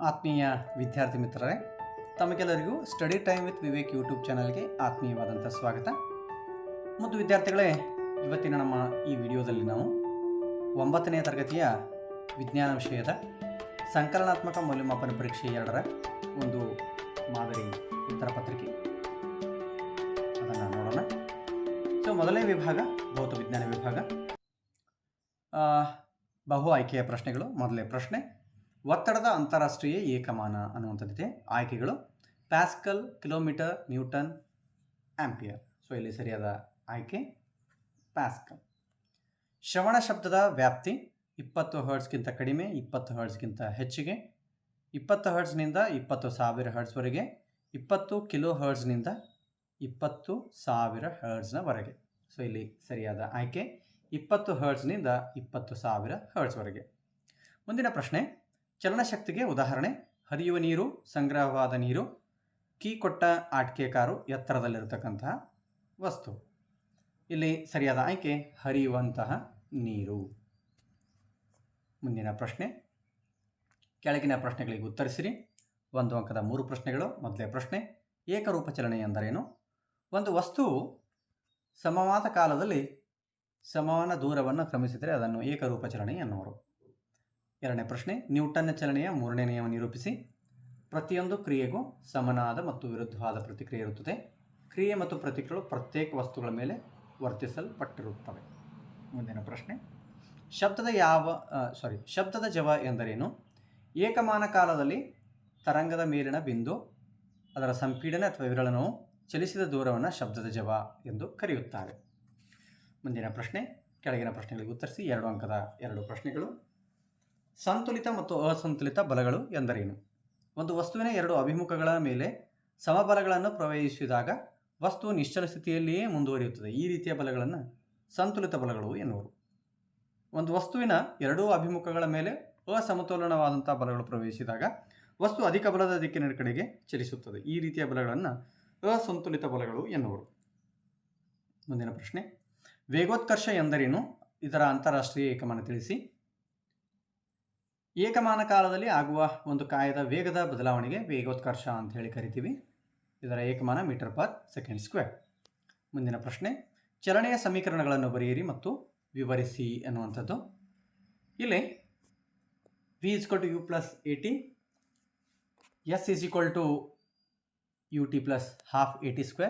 ಆತ್ಮೀಯ ವಿದ್ಯಾರ್ಥಿ ಮಿತ್ರರೇ, ತಮಗೆಲ್ಲರಿಗೂ study time with Vivek YouTube ಚಾನಲ್ಗೆ ಆತ್ಮೀಯವಾದಂಥ ಸ್ವಾಗತ. ಮತ್ತು ವಿದ್ಯಾರ್ಥಿಗಳೇ, ಇವತ್ತಿನ ನಮ್ಮ ಈ ವಿಡಿಯೋದಲ್ಲಿ ನಾವು 9ನೇ ತರಗತಿಯ ವಿಜ್ಞಾನ ವಿಷಯದ ಸಂಕಲನಾತ್ಮಕ ಮೌಲ್ಯಮಾಪನ ಪರೀಕ್ಷೆ 2ರ ಒಂದು ಮಾದರಿ ಉತ್ತರ ಪತ್ರಿಕೆ ಅದನ್ನು ನೋಡೋಣ. ಮೊದಲನೇ ವಿಭಾಗ ಭೌತ ವಿಜ್ಞಾನ ವಿಭಾಗ, ಬಹು ಆಯ್ಕೆಯ ಪ್ರಶ್ನೆಗಳು. ಮೊದಲನೇ ಪ್ರಶ್ನೆ, ಒತ್ತಡದ ಅಂತಾರಾಷ್ಟ್ರೀಯ ಏಕಮಾನ ಅನ್ನುವಂಥದ್ದಿದೆ. ಆಯ್ಕೆಗಳು ಪ್ಯಾಸ್ಕಲ್, ಕಿಲೋಮೀಟರ್, ನ್ಯೂಟನ್, ಆಂಪಿಯರ್. ಇಲ್ಲಿ ಸರಿಯಾದ ಆಯ್ಕೆ ಪ್ಯಾಸ್ಕಲ್. ಶ್ರವಣ ಶಬ್ದದ ವ್ಯಾಪ್ತಿ 20 ಹರ್ಟ್ಸ್ಗಿಂತ ಕಡಿಮೆ, 20 ಹರ್ಟ್ಸ್ಗಿಂತ ಹೆಚ್ಚಿಗೆ, 20 ಹರ್ಟ್ಸ್ನಿಂದ 20,000 ಹರ್ಟ್ಸ್ವರೆಗೆ, 20 ಕಿಲೋ ಹರ್ಟ್ಸ್ನಿಂದ 20,000 ಹರ್ಟ್ಸ್ನವರೆಗೆ. ಇಲ್ಲಿ ಸರಿಯಾದ ಆಯ್ಕೆ 20 ಹರ್ಟ್ಸ್ನಿಂದ 20,000 ಹರ್ಟ್ಸ್ವರೆಗೆ. ಮುಂದಿನ ಪ್ರಶ್ನೆ, ಚಲನಶಕ್ತಿಗೆ ಉದಾಹರಣೆ ಹರಿಯುವ ನೀರು, ಸಂಗ್ರಹವಾದ ನೀರು, ಕೀ ಕೊಟ್ಟ ಆಟಿಕೆ ಕಾರು, ಎತ್ತರದಲ್ಲಿರತಕ್ಕಂತಹ ವಸ್ತು. ಇಲ್ಲಿ ಸರಿಯಾದ ಆಯ್ಕೆ ಹರಿಯುವಂತಹ ನೀರು. ಮುಂದಿನ ಪ್ರಶ್ನೆ, ಕೆಳಗಿನ ಪ್ರಶ್ನೆಗಳಿಗೆ ಉತ್ತರಿಸಿರಿ. 1 ಅಂಕದ 3 ಪ್ರಶ್ನೆಗಳು. ಮೊದಲನೇ ಪ್ರಶ್ನೆ, ಏಕರೂಪ ಚಲನೆ ಎಂದರೇನು? ಒಂದು ವಸ್ತುವು ಸಮವಾದ ಕಾಲದಲ್ಲಿ ಸಮಾನ ದೂರವನ್ನು ಕ್ರಮಿಸಿದರೆ ಅದನ್ನು ಏಕರೂಪ ಚಲನೆ ಎನ್ನುವರು. 2ನೇ ಪ್ರಶ್ನೆ, ನ್ಯೂಟನ್ನ ಚಲನೆಯ 3ನೇ ನಿಯಮ ನಿರೂಪಿಸಿ. ಪ್ರತಿಯೊಂದು ಕ್ರಿಯೆಗೂ ಸಮನಾದ ಮತ್ತು ವಿರುದ್ಧವಾದ ಪ್ರತಿಕ್ರಿಯೆ ಇರುತ್ತದೆ. ಕ್ರಿಯೆ ಮತ್ತು ಪ್ರತಿಕ್ರಿಯೆಗಳು ಪ್ರತ್ಯೇಕ ವಸ್ತುಗಳ ಮೇಲೆ ವರ್ತಿಸಲ್ಪಟ್ಟಿರುತ್ತವೆ. ಮುಂದಿನ ಪ್ರಶ್ನೆ, ಶಬ್ದದ ಜವ ಎಂದರೇನು? ಏಕಮಾನ ಕಾಲದಲ್ಲಿ ತರಂಗದ ಮೇಲಿನ ಬಿಂದು, ಅದರ ಸಂಪೀಡನ ಅಥವಾ ವಿರಳನವು ಚಲಿಸಿದ ದೂರವನ್ನು ಶಬ್ದದ ಜವ ಎಂದು ಕರೆಯುತ್ತಾರೆ. ಮುಂದಿನ ಪ್ರಶ್ನೆ, ಕೆಳಗಿನ ಪ್ರಶ್ನೆಗಳಿಗೆ ಉತ್ತರಿಸಿ. 2 ಅಂಕದ 2 ಪ್ರಶ್ನೆಗಳು. ಸಂತುಲಿತ ಮತ್ತು ಅಸಂತುಲಿತ ಬಲಗಳು ಎಂದರೇನು? ಒಂದು ವಸ್ತುವಿನ 2 ಅಭಿಮುಖಗಳ ಮೇಲೆ ಸಮಬಲಗಳನ್ನು ಪ್ರಯೋಗಿಸಿದಾಗ ವಸ್ತುವು ನಿಶ್ಚಲ ಸ್ಥಿತಿಯಲ್ಲಿಯೇ ಮುಂದುವರಿಯುತ್ತದೆ. ಈ ರೀತಿಯ ಬಲಗಳನ್ನು ಸಂತುಲಿತ ಬಲಗಳು ಎನ್ನುವರು. ಒಂದು ವಸ್ತುವಿನ 2 ಅಭಿಮುಖಗಳ ಮೇಲೆ ಅಸಮತೋಲನವಾದಂಥ ಬಲಗಳು ಪ್ರವೇಶಿಸಿದಾಗ ವಸ್ತು ಅಧಿಕ ಬಲದ ದಿಕ್ಕಿನ ಕಡೆಗೆ ಚಲಿಸುತ್ತದೆ. ಈ ರೀತಿಯ ಬಲಗಳನ್ನು ಅಸಂತುಲಿತ ಬಲಗಳು ಎನ್ನುವರು. ಮುಂದಿನ ಪ್ರಶ್ನೆ, ವೇಗೋತ್ಕರ್ಷ ಎಂದರೇನು? ಇದರ ಅಂತಾರಾಷ್ಟ್ರೀಯ ಏಕಮಾನ ತಿಳಿಸಿ. ಏಕಮಾನ ಕಾಲದಲ್ಲಿ ಆಗುವ ಒಂದು ಕಾಯದ ವೇಗದ ಬದಲಾವಣೆಗೆ ವೇಗೋತ್ಕರ್ಷ ಅಂತ ಹೇಳಿ ಕರಿತೀವಿ. ಇದರ ಏಕಮಾನ ಮೀಟರ್ ಪರ್ ಸೆಕೆಂಡ್ ಸ್ಕ್ವೇರ್. ಮುಂದಿನ ಪ್ರಶ್ನೆ, ಚಲನೆಯ ಸಮೀಕರಣಗಳನ್ನು ಬರೆಯಿರಿ ಮತ್ತು ವಿವರಿಸಿ ಅನ್ನುವಂಥದ್ದು. ಇಲ್ಲಿ v = u + at, s = ut + ½ at²,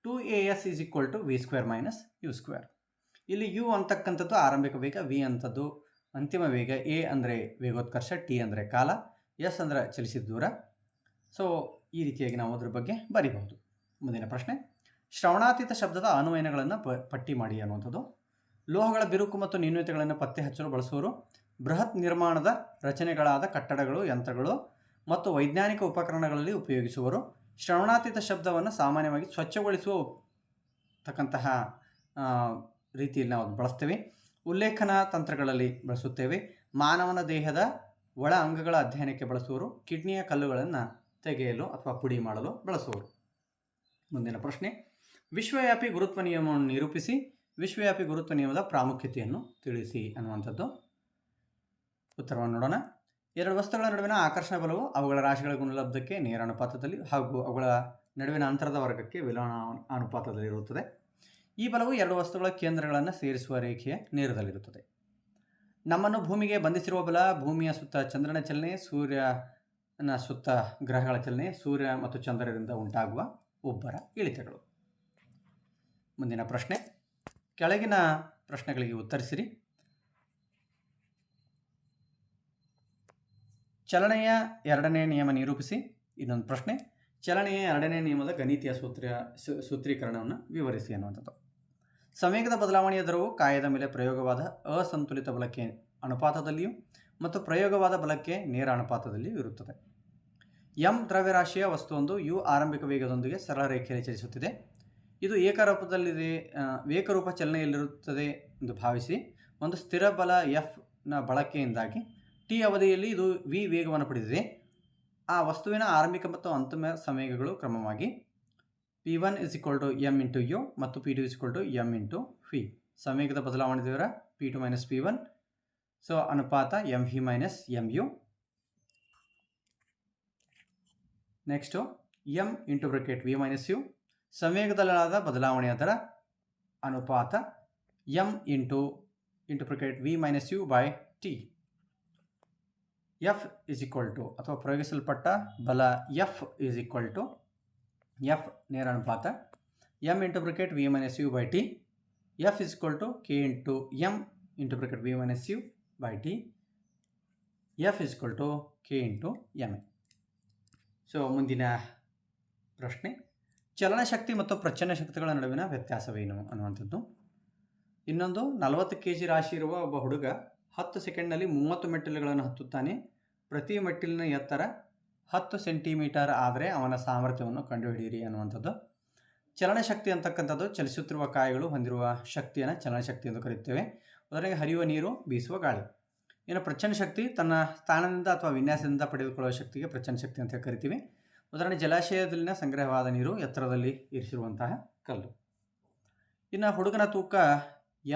2as = v² - u². ಇಲ್ಲಿ u ಅಂತಕ್ಕಂಥದ್ದು ಆರಂಭಿಕ ವೇಗ, v ಅಂಥದ್ದು ಅಂತಿಮ ವೇಗ, a ಅಂದರೆ ವೇಗೋತ್ಕರ್ಷ, t ಅಂದರೆ ಕಾಲ, s ಅಂದರೆ ಚಲಿಸಿದ ದೂರ. ಈ ರೀತಿಯಾಗಿ ನಾವು ಅದರ ಬಗ್ಗೆ ಬರೀಬಹುದು. ಮುಂದಿನ ಪ್ರಶ್ನೆ, ಶ್ರವಣಾತೀತ ಶಬ್ದದ ಅನ್ವಯಗಳನ್ನು ಪಟ್ಟಿ ಮಾಡಿ ಅನ್ನುವಂಥದ್ದು. ಲೋಹಗಳ ಬಿರುಕು ಮತ್ತು ನ್ಯೂನತೆಗಳನ್ನು ಪತ್ತೆ ಹಚ್ಚಲು ಬಳಸುವರು. ಬೃಹತ್ ನಿರ್ಮಾಣದ ರಚನೆಗಳಾದ ಕಟ್ಟಡಗಳು, ಯಂತ್ರಗಳು ಮತ್ತು ವೈಜ್ಞಾನಿಕ ಉಪಕರಣಗಳಲ್ಲಿ ಉಪಯೋಗಿಸುವರು. ಶ್ರವಣಾತೀತ ಶಬ್ದವನ್ನು ಸಾಮಾನ್ಯವಾಗಿ ಸ್ವಚ್ಛಗೊಳಿಸುವ ತಕ್ಕಂತಹ ರೀತಿಯಲ್ಲಿ ನಾವು ಬಳಸ್ತೇವೆ. ಉಲ್ಲೇಖನ ತಂತ್ರಗಳಲ್ಲಿ ಬಳಸುತ್ತೇವೆ. ಮಾನವನ ದೇಹದ ಒಳ ಅಂಗಗಳ ಅಧ್ಯಯನಕ್ಕೆ ಬಳಸುವರು. ಕಿಡ್ನಿಯ ಕಲ್ಲುಗಳನ್ನು ತೆಗೆಯಲು ಅಥವಾ ಪುಡಿ ಮಾಡಲು ಬಳಸುವರು. ಮುಂದಿನ ಪ್ರಶ್ನೆ, ವಿಶ್ವವ್ಯಾಪಿ ಗುರುತ್ವ ನಿಯಮವನ್ನು ನಿರೂಪಿಸಿ. ವಿಶ್ವವ್ಯಾಪಿ ಗುರುತ್ವ ನಿಯಮದ ಪ್ರಾಮುಖ್ಯತೆಯನ್ನು ತಿಳಿಸಿ ಅನ್ನುವಂಥದ್ದು. ಉತ್ತರವನ್ನು ನೋಡೋಣ. 2 ವಸ್ತುಗಳ ನಡುವಿನ ಆಕರ್ಷಣ ಬಲವು ಅವುಗಳ ರಾಶಿಗಳ ಗುಣಲಬ್ಧಕ್ಕೆ ನೇರ ಅನುಪಾತದಲ್ಲಿ ಹಾಗೂ ಅವುಗಳ ನಡುವಿನ ಅಂತರದ ವರ್ಗಕ್ಕೆ ವಿಲೋಮ ಅನುಪಾತದಲ್ಲಿರುತ್ತದೆ. ಈ ಬಲವು 2 ವಸ್ತುಗಳ ಕೇಂದ್ರಗಳನ್ನು ಸೇರಿಸುವ ರೇಖೆಯ ನೇರದಲ್ಲಿರುತ್ತದೆ. ನಮ್ಮನ್ನು ಭೂಮಿಗೆ ಬಂಧಿಸಿರುವ ಬಲ, ಭೂಮಿಯ ಸುತ್ತ ಚಂದ್ರನ ಚಲನೆ, ಸೂರ್ಯನ ಸುತ್ತ ಗ್ರಹಗಳ ಚಲನೆ, ಸೂರ್ಯ ಮತ್ತು ಚಂದ್ರರಿಂದ ಉಂಟಾಗುವ ಉಬ್ಬರ ಇಳಿತಗಳು. ಮುಂದಿನ ಪ್ರಶ್ನೆ, ಕೆಳಗಿನ ಪ್ರಶ್ನೆಗಳಿಗೆ ಉತ್ತರಿಸಿರಿ. ಚಲನೆಯ 2ನೇ ನಿಯಮ ನಿರೂಪಿಸಿ. ಇನ್ನೊಂದು ಪ್ರಶ್ನೆ, ಚಲನೆಯ 2ನೇ ನಿಯಮದ ಗಣಿತೀಯ ಸೂತ್ರೀಕರಣವನ್ನು ವಿವರಿಸಿ ಅನ್ನುವಂಥದ್ದು. ಸಂವೇಗದ ಬದಲಾವಣೆಯ ದರವು ಕಾಯದ ಮೇಲೆ ಪ್ರಯೋಗವಾದ ಅಸಂತುಲಿತ ಬಲಕ್ಕೆ ಅನುಪಾತದಲ್ಲಿಯೂ ಮತ್ತು ಪ್ರಯೋಗವಾದ ಬಲಕ್ಕೆ ನೇರ ಅನುಪಾತದಲ್ಲಿಯೂ ಇರುತ್ತದೆ. m ದ್ರವ್ಯರಾಶಿಯ ವಸ್ತುವೊಂದು u ಆರಂಭಿಕ ವೇಗದೊಂದಿಗೆ ಸರಳ ರೇಖೆಯಲ್ಲಿ ಚಲಿಸುತ್ತಿದೆ. ಇದು ಏಕರೂಪ ಚಲನೆಯಲ್ಲಿರುತ್ತದೆ ಎಂದು ಭಾವಿಸಿ ಒಂದು ಸ್ಥಿರ ಬಲ f ನ ಬಳಕೆಯಿಂದಾಗಿ t ಅವಧಿಯಲ್ಲಿ ಇದು v ವೇಗವನ್ನು ಪಡೆದಿದೆ. ಆ ವಸ್ತುವಿನ ಆರಂಭಿಕ ಮತ್ತು ಅಂತಿಮ ಸಂವೇಗಗಳು ಕ್ರಮವಾಗಿ p1 = m × u ಮತ್ತು p2 = m × v. ಸಂವೇಗದ ಬದಲಾವಣೆ ದರ p2 - p1, ಅನುಪಾತ mv - mu. Next M into bracket V minus U, ಸಂವೇಗದಲ್ಲಾದ ಬದಲಾವಣೆಯ ದರ ಅನುಪಾತ M into bracket V minus U by T. F is equal to ಅಥವಾ ಪ್ರಯೋಗಿಸಲ್ಪಟ್ಟ ಬಲ F is equal to F ನೇರ ಅನುಪಾತ M into bracket V minus U by T. F is equal to K into M into bracket V minus U by T. F is equal to K into M A. So ಮುಂದಿನ ಪ್ರಶ್ನೆ, ಚಲನಶಕ್ತಿ ಮತ್ತು ಪ್ರಚನ್ನ ಶಕ್ತಿಗಳ ನಡುವಿನ ವ್ಯತ್ಯಾಸವೇನು ಅನ್ನುವಂಥದ್ದು. ಇನ್ನೊಂದು 40 kg ರಾಶಿ ಇರುವ ಒಬ್ಬ ಹುಡುಗ 10 ಸೆಕೆಂಡ್ನಲ್ಲಿ 30 ಮೆಟ್ಟಿಲುಗಳನ್ನು ಹತ್ತುತ್ತಾನೆ. ಪ್ರತಿ ಮೆಟ್ಟಿಲಿನ ಎತ್ತರ 10 ಸೆಂಟಿಮೀಟರ್ ಆದರೆ ಅವನ ಸಾಮರ್ಥ್ಯವನ್ನು ಕಂಡುಹಿಡಿಯಿರಿ ಅನ್ನುವಂಥದ್ದು. ಚಲನಶಕ್ತಿ ಅಂತಕ್ಕಂಥದ್ದು ಚಲಿಸುತ್ತಿರುವ ಕಾಯಗಳು ಹೊಂದಿರುವ ಶಕ್ತಿಯನ್ನು ಚಲನಶಕ್ತಿ ಎಂದು ಕರೆಯುತ್ತೇವೆ. ಉದಾಹರಣೆಗೆ ಹರಿಯುವ ನೀರು, ಬೀಸುವ ಗಾಳಿ. ಇನ್ನು ಪ್ರಚನ್ನ ಶಕ್ತಿ ತನ್ನ ಸ್ಥಾನದಿಂದ ಅಥವಾ ವಿನ್ಯಾಸದಿಂದ ಪಡೆದುಕೊಳ್ಳುವ ಶಕ್ತಿಗೆ ಪ್ರಚನ್ನ ಶಕ್ತಿ ಅಂತ ಕರಿತೀವಿ. ಉದಾಹರಣೆ ಜಲಾಶಯದಲ್ಲಿನ ಸಂಗ್ರಹವಾದ ನೀರು, ಎತ್ತರದಲ್ಲಿ ಇರಿಸಿರುವಂತಹ ಕಲ್ಲು. ಇನ್ನು ಹುಡುಗನ ತೂಕ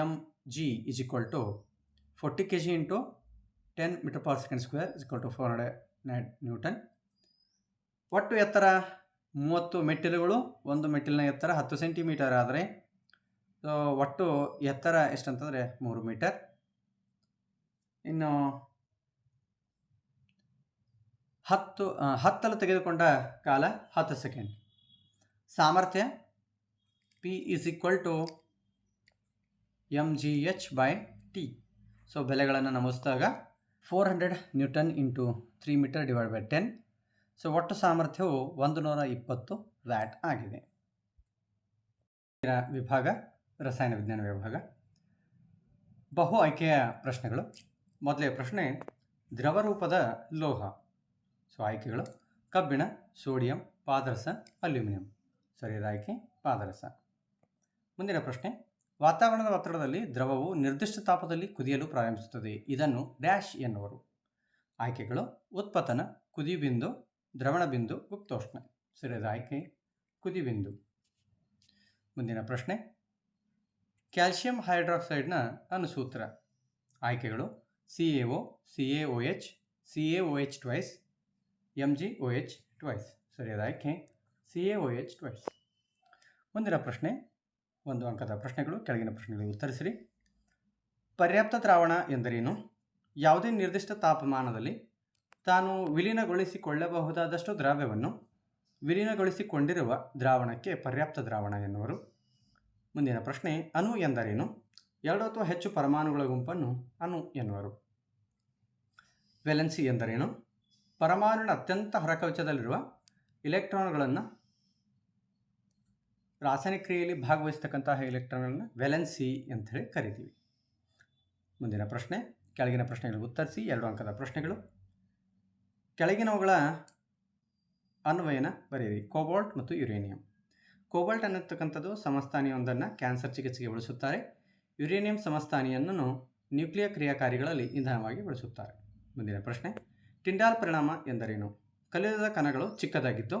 M G is equal to 40 kg into 10 metre per second square is equal to 400 newton. ಒಟ್ಟು ಎತ್ತರ 30 ಮೆಟ್ಟಿಲುಗಳು, ಒಂದು ಮೆಟ್ಟಿಲಿನ ಎತ್ತರ 10 ಸೆಂಟಿಮೀಟರ್ ಆದರೆ ಒಟ್ಟು ಎತ್ತರ ಎಷ್ಟಂತಂದರೆ 3 ಮೀಟರ್. ಇನ್ನು ಹತ್ತಲು ತೆಗೆದುಕೊಂಡ ಕಾಲ 10 ಸೆಕೆಂಡ್. ಸಾಮರ್ಥ್ಯ P is equal to M G H by T. So ಬೆಲೆಗಳನ್ನು ನಮೂದಿಸಿದಾಗ 400 newton into 3 metre divide by 10. So ಒಟ್ಟು ಸಾಮರ್ಥ್ಯವು 120 ವ್ಯಾಟ್ ಆಗಿದೆ. ವಿಭಾಗ ರಸಾಯನ ವಿಜ್ಞಾನ ವಿಭಾಗ. ಬಹು ಆಯ್ಕೆಯ ಪ್ರಶ್ನೆಗಳು. ಮೊದಲೇ ಪ್ರಶ್ನೆ, ದ್ರವ ರೂಪದ ಲೋಹ. ಸೊ ಆಯ್ಕೆಗಳು ಕಬ್ಬಿಣ, ಸೋಡಿಯಂ, ಪಾದರಸ, ಅಲ್ಯೂಮಿನಿಯಂ. ಸರಿಯಾದ ಆಯ್ಕೆ ಪಾದರಸ. ಮುಂದಿನ ಪ್ರಶ್ನೆ, ವಾತಾವರಣದ ಒತ್ತಡದಲ್ಲಿ ದ್ರವವು ನಿರ್ದಿಷ್ಟ ತಾಪದಲ್ಲಿ ಕುದಿಯಲು ಪ್ರಾರಂಭಿಸುತ್ತದೆ. ಇದನ್ನು ಡ್ಯಾಶ್ ಎನ್ನುವರು. ಆಯ್ಕೆಗಳು ಉತ್ಪತನ, ಕುದಿಬಿಂದು, ದ್ರವಣಬಿಂದು, ಗುಪ್ತೋಷ್ಣ. ಸರಿಯಾದ ಆಯ್ಕೆ ಕುದಿಬಿಂದು. ಮುಂದಿನ ಪ್ರಶ್ನೆ, ಕ್ಯಾಲ್ಸಿಯಂ ಹೈಡ್ರಾಕ್ಸೈಡ್ನ ಅನುಸೂತ್ರ. ಆಯ್ಕೆಗಳು CaO, CaOH, CaOH twice, MgOH twice. ಸರಿಯಾದ ಆಯ್ಕೆ CaOH ಟ್ವೈಸ್. ಮುಂದಿನ ಪ್ರಶ್ನೆ, 1 ಅಂಕದ ಪ್ರಶ್ನೆಗಳು. ಕೆಳಗಿನ ಪ್ರಶ್ನೆಗಳಿಗೆ ಉತ್ತರಿಸಿರಿ. ಪರ್ಯಾಪ್ತ ದ್ರಾವಣ ಎಂದರೇನು? ಯಾವುದೇ ನಿರ್ದಿಷ್ಟ ತಾಪಮಾನದಲ್ಲಿ ತಾನು ವಿಲೀನಗೊಳಿಸಿಕೊಳ್ಳಬಹುದಾದಷ್ಟು ದ್ರಾವ್ಯವನ್ನು ವಿಲೀನಗೊಳಿಸಿಕೊಂಡಿರುವ ದ್ರಾವಣಕ್ಕೆ ಪರ್ಯಾಪ್ತ ದ್ರಾವಣ ಎನ್ನುವರು. ಮುಂದಿನ ಪ್ರಶ್ನೆ, ಅಣು ಎಂದರೇನು? 2 ಅಥವಾ ಹೆಚ್ಚು ಪರಮಾಣುಗಳ ಗುಂಪನ್ನು ಅಣು ಎನ್ನುವರು. ವೇಲೆನ್ಸಿ ಎಂದರೇನು? ಪರಮಾಣುವಿನ ಅತ್ಯಂತ ಹೊರಕವಚದಲ್ಲಿರುವ ಇಲೆಕ್ಟ್ರಾನ್ಗಳನ್ನು ರಾಸಾಯನಿಕ ಕ್ರಿಯೆಯಲ್ಲಿ ಭಾಗವಹಿಸತಕ್ಕಂತಹ ಇಲೆಕ್ಟ್ರಾನ್ಗಳನ್ನು ವೇಲೆನ್ಸಿ ಅಂತ ಹೇಳಿ ಕರಿತೀವಿ. ಮುಂದಿನ ಪ್ರಶ್ನೆ, ಕೆಳಗಿನ ಪ್ರಶ್ನೆಗಳಿಗೆ ಉತ್ತರಿಸಿ. 2 ಅಂಕದ ಪ್ರಶ್ನೆಗಳು. ಕೆಳಗಿನವುಗಳ ಅನ್ವಯನ ಬರೆಯಿರಿ. ಕೋಬಾಲ್ಟ್ ಮತ್ತು ಯುರೇನಿಯಂ. ಕೋಬಾಲ್ಟ್ ಅನ್ನತಕ್ಕಂಥದ್ದು ಸಮಸ್ಥಾನಿಯೊಂದನ್ನು ಕ್ಯಾನ್ಸರ್ ಚಿಕಿತ್ಸೆಗೆ ಬಳಸುತ್ತಾರೆ. ಯುರೇನಿಯಂ ಸಮಸ್ಥಾನಿಯನ್ನು ನ್ಯೂಕ್ಲಿಯರ್ ಕ್ರಿಯಾಕಾರಿಗಳಲ್ಲಿ ಇಂಧನವಾಗಿ ಬಳಸುತ್ತಾರೆ. ಮುಂದಿನ ಪ್ರಶ್ನೆ, ಟಿಂಡಾಲ್ ಪರಿಣಾಮ ಎಂದರೇನು? ಕಲ್ಲಿದ್ದದ ಕಣಗಳು ಚಿಕ್ಕದಾಗಿದ್ದು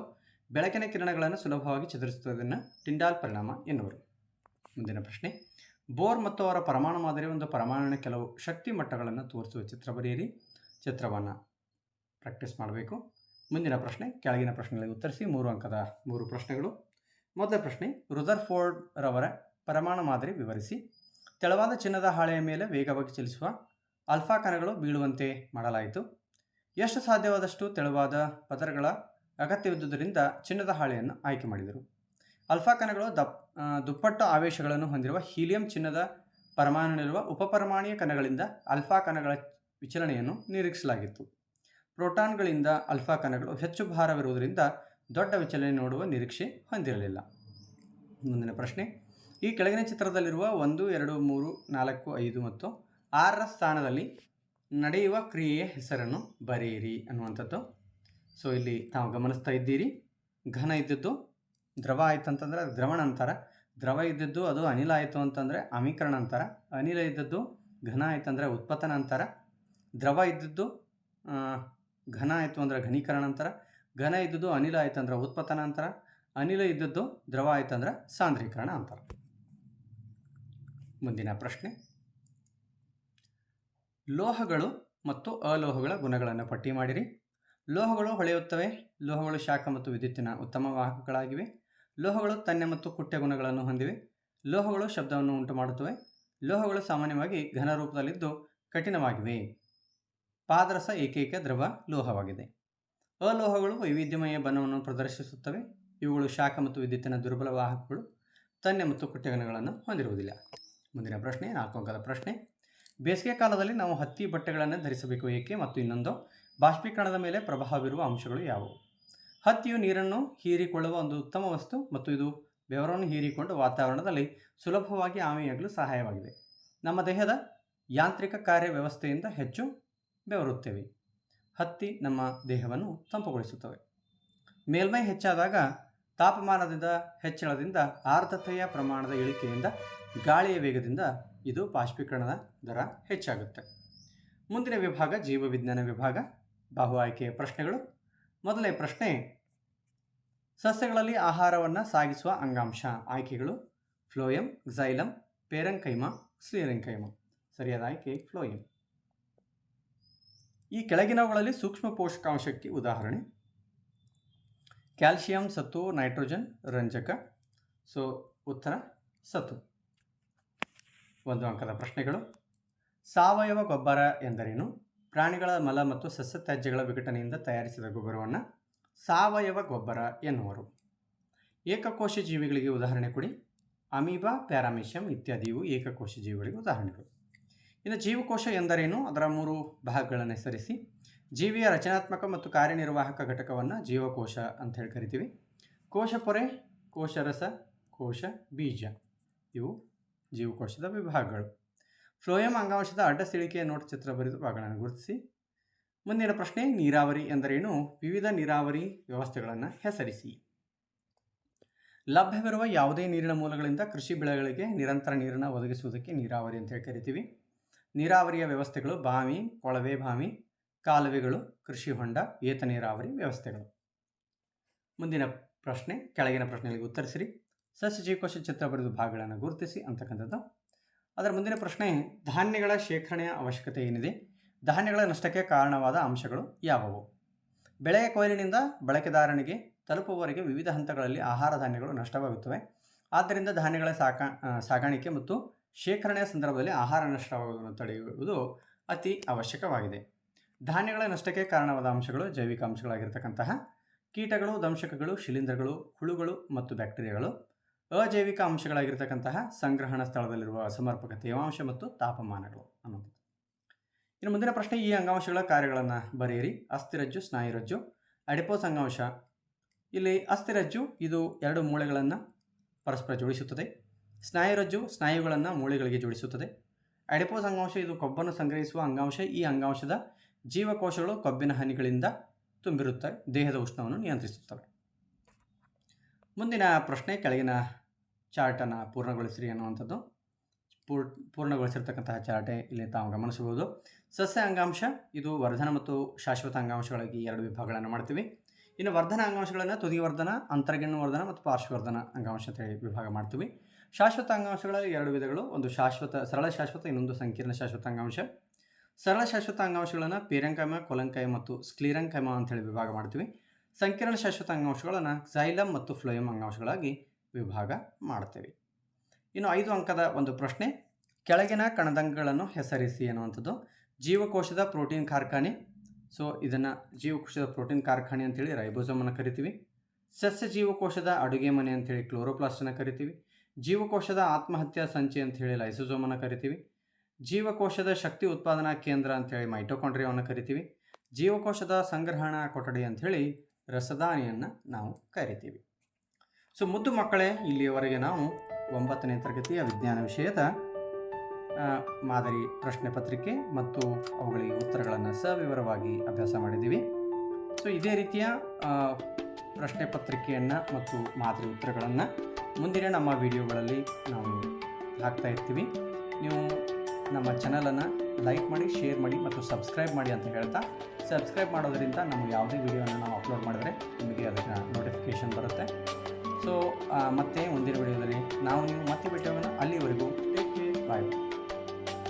ಬೆಳಕಿನ ಕಿರಣಗಳನ್ನು ಸುಲಭವಾಗಿ ಚದುರಿಸುವುದನ್ನು ಟಿಂಡಾಲ್ ಪರಿಣಾಮ ಎನ್ನುವರು. ಮುಂದಿನ ಪ್ರಶ್ನೆ, ಬೋರ್ ಮತ್ತು ಅವರ ಪರಮಾಣು ಮಾದರಿ ಒಂದು ಪರಮಾಣುವಿನ ಕೆಲವು ಶಕ್ತಿ ಮಟ್ಟಗಳನ್ನು ತೋರಿಸುವ ಚಿತ್ರ ಬರೆಯಿರಿ. ಚಿತ್ರವನ್ನು ಪ್ರಾಕ್ಟೀಸ್ ಮಾಡಬೇಕು. ಮುಂದಿನ ಪ್ರಶ್ನೆ, ಕೆಳಗಿನ ಪ್ರಶ್ನೆಗಳಿಗೆ ಉತ್ತರಿಸಿ. 3 ಅಂಕದ 3 ಪ್ರಶ್ನೆಗಳು. ಮೊದಲ ಪ್ರಶ್ನೆ, ರುದರ್ಫೋರ್ಡ್ ರವರ ಪರಮಾಣು ಮಾದರಿ ವಿವರಿಸಿ. ತೆಳುವಾದ ಚಿನ್ನದ ಹಾಳೆಯ ಮೇಲೆ ವೇಗವಾಗಿ ಚಲಿಸುವ ಆಲ್ಫಾ ಕಣಗಳು ಬೀಳುವಂತೆ ಮಾಡಲಾಯಿತು. ಎಷ್ಟು ಸಾಧ್ಯವಾದಷ್ಟು ತೆಳುವಾದ ಪದರಗಳ ಅಗತ್ಯವಿದ್ದುದರಿಂದ ಚಿನ್ನದ ಹಾಳೆಯನ್ನು ಆಯ್ಕೆ ಮಾಡಿದರು. ಆಲ್ಫಾ ಕಣಗಳು ದುಪ್ಪಟ್ಟು ಆವೇಶಗಳನ್ನು ಹೊಂದಿರುವ ಹೀಲಿಯಂ ಚಿನ್ನದ ಪರಮಾಣುವಿನಲ್ಲಿರುವ ಉಪಪರಮಾಣುಯ ಕಣಗಳಿಂದ ಆಲ್ಫಾ ಕಣಗಳ ವಿಚಲನೆಯನ್ನು ನಿರೀಕ್ಷಿಸಲಾಗಿತ್ತು. ಪ್ರೋಟಾನ್ಗಳಿಂದ ಆಲ್ಫಾ ಕಣಗಳು ಹೆಚ್ಚು ಭಾರವಿರುವುದರಿಂದ ದೊಡ್ಡ ವಿಚಲನೆ ನೋಡುವ ನಿರೀಕ್ಷೆ ಹೊಂದಿರಲಿಲ್ಲ. ಮುಂದಿನ ಪ್ರಶ್ನೆ, ಈ ಕೆಳಗಿನ ಚಿತ್ರದಲ್ಲಿರುವ 1, 2, 3, 4, 5 ಮತ್ತು 6ರ ಸ್ಥಾನದಲ್ಲಿ ನಡೆಯುವ ಕ್ರಿಯೆಯ ಹೆಸರನ್ನು ಬರೆಯಿರಿ ಅನ್ನುವಂಥದ್ದು. ಸೊ ಇಲ್ಲಿ ತಾವು ಗಮನಿಸ್ತಾ ಇದ್ದೀರಿ, ಘನ ಇದ್ದದ್ದು ದ್ರವ ಆಯಿತು ಅಂತಂದರೆ ಅದು ದ್ರವಣ ಅಂತಾರ. ದ್ರವ ಇದ್ದದ್ದು ಅದು ಅನಿಲ ಆಯಿತು ಅಂತಂದರೆ ಅಮೀಕರಣ ಅಂತಾರ. ಅನಿಲ ಇದ್ದದ್ದು ಘನ ಆಯಿತು ಅಂದರೆ ಉತ್ಪತನ ಅಂತಾರ. ದ್ರವ ಇದ್ದದ್ದು ಘನ ಆಯಿತು ಅಂದರೆ ಘನೀಕರಣ ಅಂತಾರ. ಘನ ಇದ್ದದ್ದು ಅನಿಲ ಆಯಿತು ಅಂದ್ರೆ ಉತ್ಪತನ ಅಂತಾರ. ಅನಿಲ ಇದ್ದದ್ದು ದ್ರವ ಆಯಿತು ಅಂದ್ರೆ ಸಾಂದ್ರೀಕರಣ ಅಂತಾರ. ಮುಂದಿನ ಪ್ರಶ್ನೆ, ಲೋಹಗಳು ಮತ್ತು ಅಲೋಹಗಳ ಗುಣಗಳನ್ನು ಪಟ್ಟಿ ಮಾಡಿರಿ. ಲೋಹಗಳು ಹೊಳೆಯುತ್ತವೆ. ಲೋಹಗಳು ಶಾಖ ಮತ್ತು ವಿದ್ಯುತ್ತಿನ ಉತ್ತಮ ವಾಹಕಗಳಾಗಿವೆ. ಲೋಹಗಳು ತನ್ನೆ ಮತ್ತು ಕುಟ್ಯ ಗುಣಗಳನ್ನು ಹೊಂದಿವೆ. ಲೋಹಗಳು ಶಬ್ದವನ್ನು ಉಂಟು ಮಾಡುತ್ತವೆ. ಲೋಹಗಳು ಸಾಮಾನ್ಯವಾಗಿ ಘನ ರೂಪದಲ್ಲಿದ್ದು ಕಠಿಣವಾಗಿವೆ. ಪಾದರಸ ಏಕೈಕ ದ್ರವ ಲೋಹವಾಗಿದೆ. ಅಲೋಹಗಳು ವೈವಿಧ್ಯಮಯ ಬಣ್ಣವನ್ನು ಪ್ರದರ್ಶಿಸುತ್ತವೆ. ಇವುಗಳು ಶಾಖ ಮತ್ತು ವಿದ್ಯುತ್ತಿನ ದುರ್ಬಲ ವಾಹಕಗಳು. ತನ್ನೆ ಮತ್ತು ಕುಟ್ಯ ಗುಣಗಳನ್ನು ಹೊಂದಿರುವುದಿಲ್ಲ. ಮುಂದಿನ ಪ್ರಶ್ನೆ, 4 ಅಂಕದ ಪ್ರಶ್ನೆ. ಬೇಸಿಗೆ ಕಾಲದಲ್ಲಿ ನಾವು ಹತ್ತಿ ಬಟ್ಟೆಗಳನ್ನು ಧರಿಸಬೇಕು ಏಕೆ? ಮತ್ತು ಇನ್ನೊಂದು, ಬಾಷ್ಪೀಕರಣದ ಮೇಲೆ ಪ್ರಭಾವ ಬೀರುವ ಅಂಶಗಳು ಯಾವುವು? ಹತ್ತಿಯು ನೀರನ್ನು ಹೀರಿಕೊಳ್ಳುವ ಒಂದು ಉತ್ತಮ ವಸ್ತು ಮತ್ತು ಇದು ಬೆವರನ್ನು ಹೀರಿಕೊಂಡು ವಾತಾವರಣದಲ್ಲಿ ಸುಲಭವಾಗಿ ಆವಿಯಾಗಲು ಸಹಾಯವಾಗಿದೆ. ನಮ್ಮ ದೇಹದ ಯಾಂತ್ರಿಕ ಕಾರ್ಯ ವ್ಯವಸ್ಥೆಯಿಂದ ಹೆಚ್ಚು ಬೆವರುತ್ತೇವೆ. ಹತ್ತಿ ನಮ್ಮ ದೇಹವನ್ನು ತಂಪುಗೊಳಿಸುತ್ತವೆ. ಮೇಲ್ಮೈ ಹೆಚ್ಚಾದಾಗ ತಾಪಮಾನದಿಂದ ಹೆಚ್ಚಳದಿಂದ ಆರ್ದ್ರತೆಯ ಪ್ರಮಾಣದ ಇಳಿಕೆಯಿಂದ ಗಾಳಿಯ ವೇಗದಿಂದ ಇದು ಬಾಷ್ಪೀಕರಣದ ದರ ಹೆಚ್ಚಾಗುತ್ತೆ. ಮುಂದಿನ ವಿಭಾಗ ಜೀವವಿಜ್ಞಾನ ವಿಭಾಗ, ಬಹು ಆಯ್ಕೆಯ ಪ್ರಶ್ನೆಗಳು. ಮೊದಲನೇ ಪ್ರಶ್ನೆ, ಸಸ್ಯಗಳಲ್ಲಿ ಆಹಾರವನ್ನು ಸಾಗಿಸುವ ಅಂಗಾಂಶ. ಆಯ್ಕೆಗಳು ಫ್ಲೋಯಂ, ಕ್ಸೈಲಮ್, ಪೇರೆಂಕೈಮ, ಸ್ಕ್ಲೆರೆಂಕೈಮ. ಸರಿಯಾದ ಆಯ್ಕೆ ಫ್ಲೋಯಂ. ಈ ಕೆಳಗಿನವುಗಳಲ್ಲಿ ಸೂಕ್ಷ್ಮ ಪೋಷಕಾಂಶಕ್ಕೆ ಉದಾಹರಣೆ? ಕ್ಯಾಲ್ಸಿಯಂ, ಸತು, ನೈಟ್ರೋಜನ್, ರಂಜಕ. ಸೊ ಉತ್ತರ ಸತು. 1 ಅಂಕದ ಪ್ರಶ್ನೆಗಳು. ಸಾವಯವ ಗೊಬ್ಬರ ಎಂದರೇನು? ಪ್ರಾಣಿಗಳ ಮಲ ಮತ್ತು ಸಸ್ಯ ತ್ಯಾಜ್ಯಗಳ ವಿಘಟನೆಯಿಂದ ತಯಾರಿಸಿದ ಗೊಬ್ಬರವನ್ನು ಸಾವಯವ ಗೊಬ್ಬರ ಎನ್ನುವರು. ಏಕಕೋಶ ಜೀವಿಗಳಿಗೆ ಉದಾಹರಣೆ ಕೊಡಿ. ಅಮೀಬಾ, ಪ್ಯಾರಾಮೀಷಿಯಂ ಇತ್ಯಾದಿಯು ಏಕಕೋಶ ಜೀವಿಗಳಿಗೆ ಉದಾಹರಣೆಗಳು. ಇನ್ನು ಜೀವಕೋಶ ಎಂದರೇನು? ಅದರ 3 ಭಾಗಗಳನ್ನು ಹೆಸರಿಸಿ. ಜೀವಿಯ ರಚನಾತ್ಮಕ ಮತ್ತು ಕಾರ್ಯನಿರ್ವಾಹಕ ಘಟಕವನ್ನು ಜೀವಕೋಶ ಅಂತ ಹೇಳಿ ಕರಿತೀವಿ. ಕೋಶಪೊರೆ, ಕೋಶರಸ, ಕೋಶ ಬೀಜ ಇವು ಜೀವಕೋಶದ ವಿಭಾಗಗಳು. ಫ್ಲೋಯಂ ಅಂಗಾಂಶದ ಅಡ್ಡ ಸಿಳಿಕೆಯ ನೋಟ್ ಚಿತ್ರ ಬರೆದು ಭಾಗಗಳನ್ನು ಗುರುತಿಸಿ. ಮುಂದಿನ ಪ್ರಶ್ನೆ, ನೀರಾವರಿ ಎಂದರೇನು? ವಿವಿಧ ನೀರಾವರಿ ವ್ಯವಸ್ಥೆಗಳನ್ನು ಹೆಸರಿಸಿ. ಲಭ್ಯವಿರುವ ಯಾವುದೇ ನೀರಿನ ಮೂಲಗಳಿಂದ ಕೃಷಿ ಬೆಳೆಗಳಿಗೆ ನಿರಂತರ ನೀರನ್ನು ಒದಗಿಸುವುದಕ್ಕೆ ನೀರಾವರಿ ಅಂತ ಹೇಳಿ ಕರಿತೀವಿ. ನೀರಾವರಿಯ ವ್ಯವಸ್ಥೆಗಳು ಬಾವಿ, ಕೊಳವೆ ಬಾವಿ, ಕಾಲುವೆಗಳು, ಕೃಷಿ ಹೊಂಡ, ಏತ ನೀರಾವರಿ ವ್ಯವಸ್ಥೆಗಳು. ಮುಂದಿನ ಪ್ರಶ್ನೆ, ಕೆಳಗಿನ ಪ್ರಶ್ನೆಗಳಿಗೆ ಉತ್ತರಿಸಿರಿ. ಸಸ್ಯ ಜೀವಕೋಶ ಚಿತ್ರ ಬರೆದು ಭಾಗಗಳನ್ನು ಗುರುತಿಸಿ ಅಂತಕ್ಕಂಥದ್ದು. ಅದರ ಮುಂದಿನ ಪ್ರಶ್ನೆ, ಧಾನ್ಯಗಳ ಶೇಖರಣೆಯ ಅವಶ್ಯಕತೆ ಏನಿದೆ? ಧಾನ್ಯಗಳ ನಷ್ಟಕ್ಕೆ ಕಾರಣವಾದ ಅಂಶಗಳು ಯಾವುವು? ಬೆಳೆಯ ಕೊಯ್ಲಿನಿಂದ ಬಳಕೆದಾರನಿಗೆ ತಲುಪುವವರೆಗೆ ವಿವಿಧ ಹಂತಗಳಲ್ಲಿ ಆಹಾರ ಧಾನ್ಯಗಳು ನಷ್ಟವಾಗುತ್ತವೆ. ಆದ್ದರಿಂದ ಧಾನ್ಯಗಳ ಸಾಗಾಣಿಕೆ ಮತ್ತು ಶೇಖರಣೆಯ ಸಂದರ್ಭದಲ್ಲಿ ಆಹಾರ ನಷ್ಟವಾಗುವುದನ್ನು ತಡೆಯುವುದು ಅತಿ ಅವಶ್ಯಕವಾಗಿದೆ. ಧಾನ್ಯಗಳ ನಷ್ಟಕ್ಕೆ ಕಾರಣವಾದ ಅಂಶಗಳು ಜೈವಿಕ ಅಂಶಗಳಾಗಿರ್ತಕ್ಕಂತಹ ಕೀಟಗಳು, ದಂಶಕಗಳು, ಶಿಲೀಂಧ್ರಗಳು, ಹುಳುಗಳು ಮತ್ತು ಬ್ಯಾಕ್ಟೀರಿಯಾಗಳು. ಅಜೈವಿಕ ಅಂಶಗಳಾಗಿರ್ತಕ್ಕಂತಹ ಸಂಗ್ರಹಣ ಸ್ಥಳದಲ್ಲಿರುವ ಅಸಮರ್ಪಕ ತೇವಾಂಶ ಮತ್ತು ತಾಪಮಾನಗಳು ಅನ್ನೋದು. ಇನ್ನು ಮುಂದಿನ ಪ್ರಶ್ನೆ, ಈ ಅಂಗಾಂಶಗಳ ಕಾರ್ಯಗಳನ್ನು ಬರೆಯಿರಿ. ಅಸ್ಥಿರಜ್ಜು, ಸ್ನಾಯುರಜ್ಜು, ಅಡಿಪೋಸ್ ಅಂಗಾಂಶ. ಇಲ್ಲಿ ಅಸ್ಥಿರಜ್ಜು ಇದು 2 ಮೂಳೆಗಳನ್ನು ಪರಸ್ಪರ ಜೋಡಿಸುತ್ತದೆ. ಸ್ನಾಯುರಜ್ಜು ಸ್ನಾಯುಗಳನ್ನು ಮೂಳೆಗಳಿಗೆ ಜೋಡಿಸುತ್ತದೆ. ಅಡಿಪೋಸ್ ಅಂಗಾಂಶ ಇದು ಕೊಬ್ಬನ್ನು ಸಂಗ್ರಹಿಸುವ ಅಂಗಾಂಶ. ಈ ಅಂಗಾಂಶದ ಜೀವಕೋಶಗಳು ಕೊಬ್ಬಿನ ಹನಿಗಳಿಂದ ತುಂಬಿರುತ್ತವೆ. ದೇಹದ ಉಷ್ಣವನ್ನು ನಿಯಂತ್ರಿಸುತ್ತವೆ. ಮುಂದಿನ ಪ್ರಶ್ನೆ, ಕೆಳಗಿನ ಚಾರ್ಟನ್ನು ಪೂರ್ಣಗೊಳಿಸಿರಿ ಅನ್ನುವಂಥದ್ದು. ಪೂರ್ಣಗೊಳಿಸಿರ್ತಕ್ಕಂತಹ ಚಾರ್ಟೆ ಇಲ್ಲಿ ತಾವು ಗಮನಿಸಬಹುದು. ಸಸ್ಯ ಅಂಗಾಂಶ ಇದು ವರ್ಧನ ಮತ್ತು ಶಾಶ್ವತ ಅಂಗಾಂಶಗಳಾಗಿ 2 ವಿಭಾಗಗಳನ್ನು ಮಾಡ್ತೀವಿ. ಇನ್ನು ವರ್ಧನ ಅಂಗಾಂಶಗಳನ್ನು ತುದಿವರ್ಧನ, ಅಂತರ್ಗಿಣ್ಣು ವರ್ಧನ ಮತ್ತು ಪಾರ್ಶ್ವವರ್ಧನ ಅಂಗಾಂಶ ಅಂತ ಹೇಳಿ ವಿಭಾಗ ಮಾಡ್ತೀವಿ. ಶಾಶ್ವತ ಅಂಗಾಂಶಗಳಲ್ಲಿ 2 ವಿಧಗಳು, ಒಂದು ಸರಳ ಶಾಶ್ವತ, ಇನ್ನೊಂದು ಸಂಕೀರ್ಣ ಶಾಶ್ವತ ಅಂಗಾಂಶ. ಸರಳ ಶಾಶ್ವತ ಅಂಗಾಂಶಗಳನ್ನು ಪೇರೆಂಕೈಮ, ಕೊಲಂಕೈಮ ಮತ್ತು ಸ್ಕ್ಲೆರೆಂಕೈಮ ಅಂತ ಹೇಳಿ ವಿಭಾಗ ಮಾಡ್ತೀವಿ. ಸಂಕೀರ್ಣ ಶಾಶ್ವತ ಅಂಗಾಂಶಗಳನ್ನು ಕ್ಸೈಲಮ್ ಮತ್ತು ಫ್ಲೋಯಂ ಅಂಗಾಂಶಗಳಾಗಿ ವಿಭಾಗ ಮಾಡ್ತೇವೆ. ಇನ್ನು 5 ಅಂಕದ ಒಂದು ಪ್ರಶ್ನೆ, ಕೆಳಗಿನ ಕಣದಂಗಗಳನ್ನು ಹೆಸರಿಸಿ ಅನ್ನುವಂಥದ್ದು. ಜೀವಕೋಶದ ಪ್ರೋಟೀನ್ ಕಾರ್ಖಾನೆ. ಸೊ ಇದನ್ನು ಜೀವಕೋಶದ ಪ್ರೋಟೀನ್ ಕಾರ್ಖಾನೆ ಅಂತೇಳಿ ರೈಬೋಸೋಮನ್ನು ಕರಿತೀವಿ. ಸಸ್ಯ ಜೀವಕೋಶದ ಅಡುಗೆ ಮನೆ ಅಂತೇಳಿ ಕ್ಲೋರೋಪ್ಲಾಸ್ಟನ್ನು ಕರಿತೀವಿ. ಜೀವಕೋಶದ ಆತ್ಮಹತ್ಯಾ ಸಂಚೆ ಅಂಥೇಳಿ ಲೈಸೋಸೋಮನ್ನು ಕರಿತೀವಿ. ಜೀವಕೋಶದ ಶಕ್ತಿ ಉತ್ಪಾದನಾ ಕೇಂದ್ರ ಅಂಥೇಳಿ ಮೈಟೊಕಾಂಡ್ರಿಯಾವನ್ನು ಕರಿತೀವಿ. ಜೀವಕೋಶದ ಸಂಗ್ರಹಣಾ ಕೊಠಡಿ ಅಂಥೇಳಿ ರಸದಾನಿಯನ್ನು ನಾವು ಕರಿತೀವಿ. ಸೊ ಮುದ್ದು ಮಕ್ಕಳೇ, ಇಲ್ಲಿಯವರೆಗೆ ನಾವು 9ನೇ ತರಗತಿಯ ವಿಜ್ಞಾನ ವಿಷಯದ ಮಾದರಿ ಪ್ರಶ್ನೆ ಪತ್ರಿಕೆ ಮತ್ತು ಅವುಗಳಿಗೆ ಉತ್ತರಗಳನ್ನು ಸವಿವರವಾಗಿ ಅಭ್ಯಾಸ ಮಾಡಿದ್ದೀವಿ. ಸೊ ಇದೇ ರೀತಿಯ ಪ್ರಶ್ನೆ ಪತ್ರಿಕೆಯನ್ನು ಮತ್ತು ಮಾದರಿ ಉತ್ತರಗಳನ್ನು ಮುಂದಿನ ನಮ್ಮ ವಿಡಿಯೋಗಳಲ್ಲಿ ನಾವು ಹಾಕ್ತಾ ಇರ್ತೀವಿ. ನೀವು ನಮ್ಮ ಚಾನಲನ್ನು ಲೈಕ್ ಮಾಡಿ, ಶೇರ್ ಮಾಡಿ ಮತ್ತು ಸಬ್ಸ್ಕ್ರೈಬ್ ಮಾಡಿ ಅಂತ ಹೇಳ್ತಾ, ಸಬ್ಸ್ಕ್ರೈಬ್ ಮಾಡೋದರಿಂದ ನಮ್ಮ ಯಾವುದೇ ವಿಡಿಯೋನ ನಾವು ಅಪ್ಲೋಡ್ ಮಾಡಿದರೆ ನಿಮಗೆ ಅದಕ್ಕೆ ನೋಟಿಫಿಕೇಷನ್ ಬರುತ್ತೆ. ಸೊ ಮತ್ತೆ ಮುಂದಿನ ವಿಡಿಯೋದಲ್ಲಿ ನಾವು ನೀವು ಮತ್ತೆ ಭೇಟಿ ಆಗೋಣ. ಅಲ್ಲಿವರೆಗೂ ಟೇಕ್ ಕೇರ್, ಬಾಯ್.